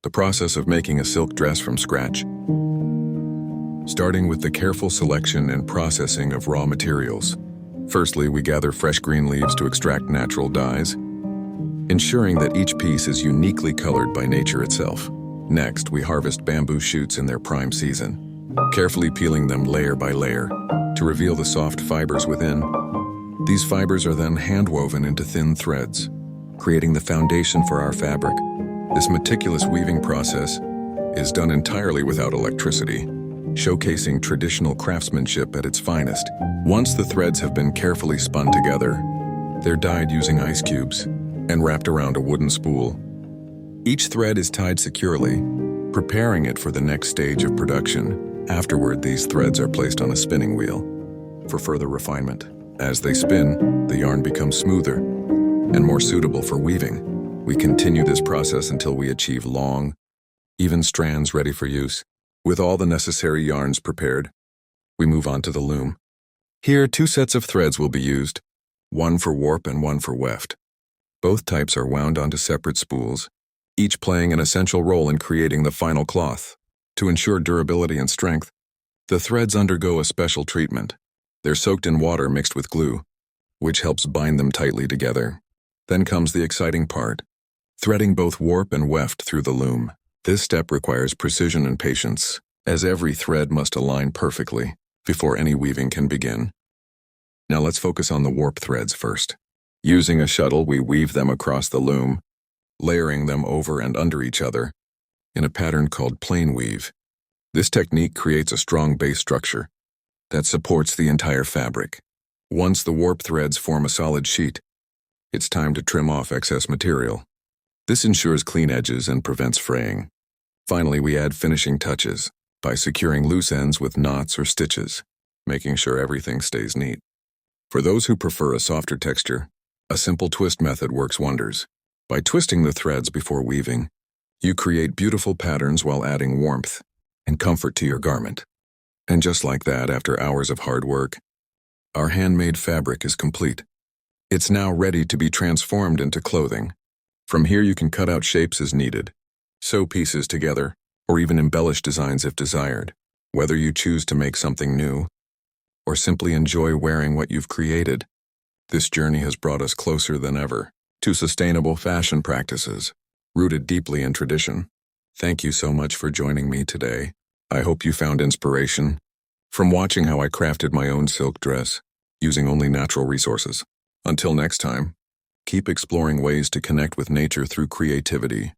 The process of making a silk dress from scratch, starting with the careful selection and processing of raw materials. Firstly, we gather fresh green leaves to extract natural dyes, ensuring that each piece is uniquely colored by nature itself. Next, we harvest bamboo shoots in their prime season, carefully peeling them layer by layer to reveal the soft fibers within. These fibers are then hand-woven into thin threads, creating the foundation for our fabric. This meticulous weaving process is done entirely without electricity, showcasing traditional craftsmanship at its finest. Once the threads have been carefully spun together, they're dyed using ice cubes and wrapped around a wooden spool. Each thread is tied securely, preparing it for the next stage of production. Afterward, these threads are placed on a spinning wheel for further refinement. As they spin, the yarn becomes smoother and more suitable for weaving. We continue this process until we achieve long, even strands ready for use. With all the necessary yarns prepared, we move on to the loom. Here, 2 sets of threads will be used, one for warp and one for weft. Both types are wound onto separate spools, each playing an essential role in creating the final cloth. To ensure durability and strength, the threads undergo a special treatment. They're soaked in water mixed with glue, which helps bind them tightly together. Then comes the exciting part, threading both warp and weft through the loom. This step requires precision and patience, as every thread must align perfectly before any weaving can begin. Now let's focus on the warp threads first. Using a shuttle, we weave them across the loom, layering them over and under each other in a pattern called plain weave. This technique creates a strong base structure that supports the entire fabric. Once the warp threads form a solid sheet, it's time to trim off excess material. This ensures clean edges and prevents fraying. Finally, we add finishing touches by securing loose ends with knots or stitches, making sure everything stays neat. For those who prefer a softer texture, a simple twist method works wonders. By twisting the threads before weaving, you create beautiful patterns while adding warmth and comfort to your garment. And just like that, after hours of hard work, our handmade fabric is complete. It's now ready to be transformed into clothing. From here, you can cut out shapes as needed, sew pieces together, or even embellish designs if desired. Whether you choose to make something new or simply enjoy wearing what you've created, this journey has brought us closer than ever to sustainable fashion practices rooted deeply in tradition. Thank you so much for joining me today. I hope you found inspiration from watching how I crafted my own silk dress using only natural resources. Until next time, keep exploring ways to connect with nature through creativity.